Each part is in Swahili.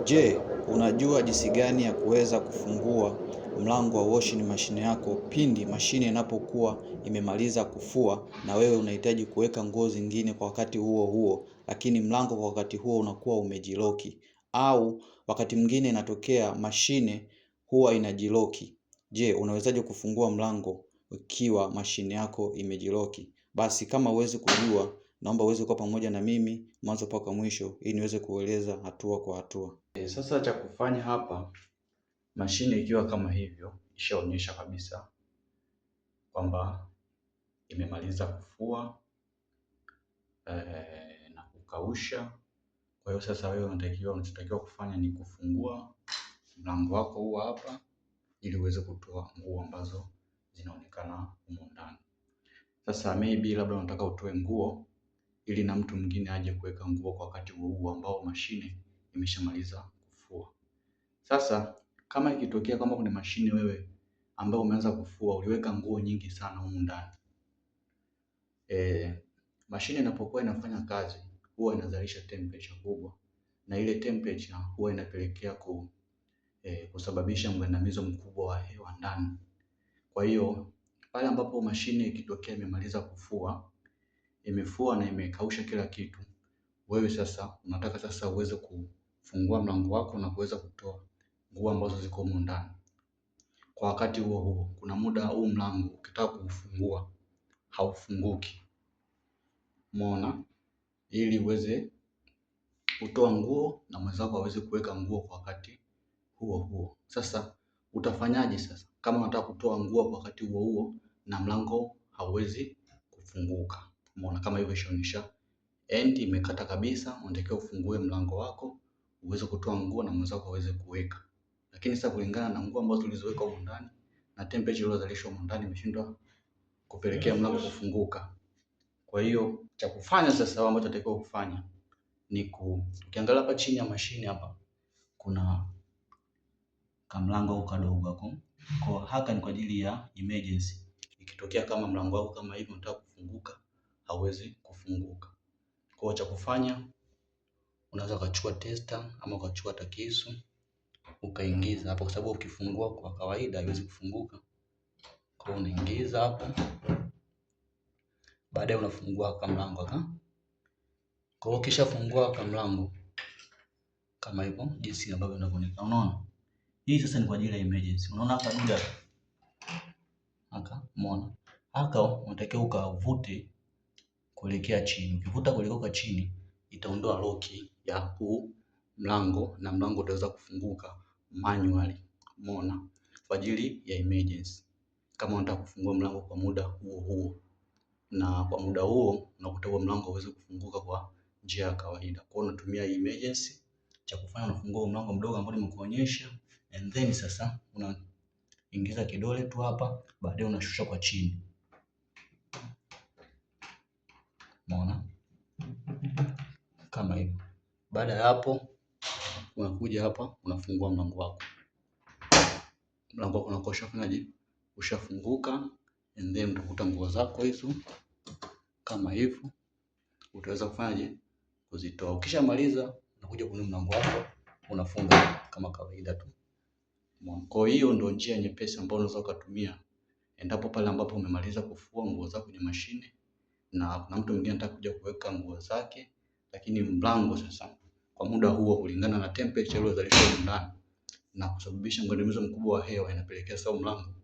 Je, unajua jinsi gani ya kuweza kufungua mlango wa washing machine yako pindi mashine inapokuwa imemaliza kufua na wewe unahitaji kuweka nguo zingine kwa wakati huo huo, lakini mlango kwa wakati huo unakuwa umejiloki, au wakati mwingine inatokea mashine huwa inajiloki. Je, unawezaje kufungua mlango ikiwa mashine yako imejiloki? Basi kama huwezi kujua, naomba uweze kuwa pamoja na mimi mwanzo mpaka mwisho ili niweze kueleza hatua kwa hatua. Sasa cha kufanya hapa, mashine ikiwa kama hivyo ishaonyesha kabisa kwamba imemaliza kufua na kukausha. Kwa hiyo sasa wewe unachotakiwa kufanya ni kufungua mlango wako huu hapa, ili uweze kutoa nguo ambazo zinaonekana humo ndani. Sasa maybe labda unataka utoe nguo ili na mtu mwingine aje kuweka nguo kwa wakati huu ambao mashine imeshamaliza kufua. Sasa kama ikitokea kama kuna mashine wewe ambayo umeanza kufua uliweka nguo nyingi sana humu ndani, mashine inapokuwa inafanya kazi huwa inazalisha temperature kubwa, na ile temperature huwa inapelekea kusababisha mgandamizo mkubwa wa hewa ndani. Kwa hiyo pale ambapo mashine ikitokea imemaliza kufua, imefua na imekausha kila kitu, wewe sasa unataka sasa uweze kufungua mlango wako na kuweza kutoa nguo ambazo ziko humo ndani. Kwa wakati huo huo, kuna muda huu mlango ukitaka kufungua haufunguki. Umeona? Ili uweze kutoa nguo na mwenzako aweze kuweka nguo kwa wakati huo huo. Sasa utafanyaje sasa kama unataka kutoa nguo kwa wakati huo huo na mlango hauwezi kufunguka? Umeona kama hivyo ishaonyesha end imekata kabisa, unatakiwa ufungue mlango wako uweze kutoa nguo na mwenzako aweze kuweka. Lakini sasa kulingana na nguo ambazo tulizoweka huko ndani na temperature iliyozalishwa huko ndani imeshindwa kupelekea mlango kufunguka. Kwa hiyo cha kufanya sasa ambacho tunatakiwa kufanya ni ukiangalia hapa chini ya mashine hapa kuna kamlango au kadogo hapo. Kwa haka ni kwa ajili ya emergency. Ikitokea kama mlango wako kama hivi unataka kufunguka, hauwezi kufunguka. Kwa cha kufanya unaweza ukachukua tester ama ukachukua takisu ukaingiza hapo, kwa sababu ukifungua kwa kawaida haiwezi kufunguka. Kwa unaingiza hapo, baadaye unafungua kama mlango hapa. Kwa hiyo ukishafungua kama mlango kama hivyo jinsi ambavyo inavyoonekana, unaona? Hii sasa ni kwa ajili ya emergency. Unaona hapa duda haka, umeona? Haka unatakiwa ukavute kuelekea chini. Ukivuta kuelekea chini itaondoa loki ya huu mlango na mlango utaweza kufunguka manually. Umeona? Kwa ajili ya emergency. Kama unataka kufungua mlango kwa muda huo huo, na kwa muda huo unakuta huo mlango uweze kufunguka kwa njia ya kawaida. Kwa hiyo unatumia emergency, cha kufanya unafungua mlango mdogo ambao nimekuonyesha, and then sasa unaingiza kidole tu hapa, baadaye unashusha kwa chini. Umeona? Kama hivyo. Baada ya hapo unakuja hapa unafungua mlango wako. Mlango wako unakuwa ushafanyaje? Ushafunguka, and then utakuta nguo zako hizo kama hivyo. Utaweza kufanyaje? Kuzitoa. Ukishamaliza unakuja kwenye mlango wako unafunga kama kawaida tu. Kwa hiyo ndio njia nyepesi ambayo unaweza kutumia endapo pale ambapo umemaliza kufua nguo zako kwenye mashine na kuna mtu mwingine anataka kuja kuweka nguo zake, lakini mlango sasa kwa muda huo kulingana na temperature iliyozalishwa ndani na kusababisha mgandamizo mkubwa wa hewa inapelekea sasa mlango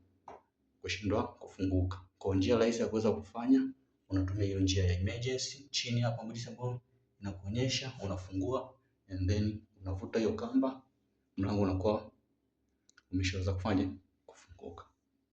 kushindwa kufunguka. Kwa njia rahisi ya kuweza kufanya unatumia hiyo njia ya emergency. Chini hapa mwisho hapo inakuonyesha unafungua, and then unavuta hiyo kamba, mlango unakuwa umeshaweza kufanya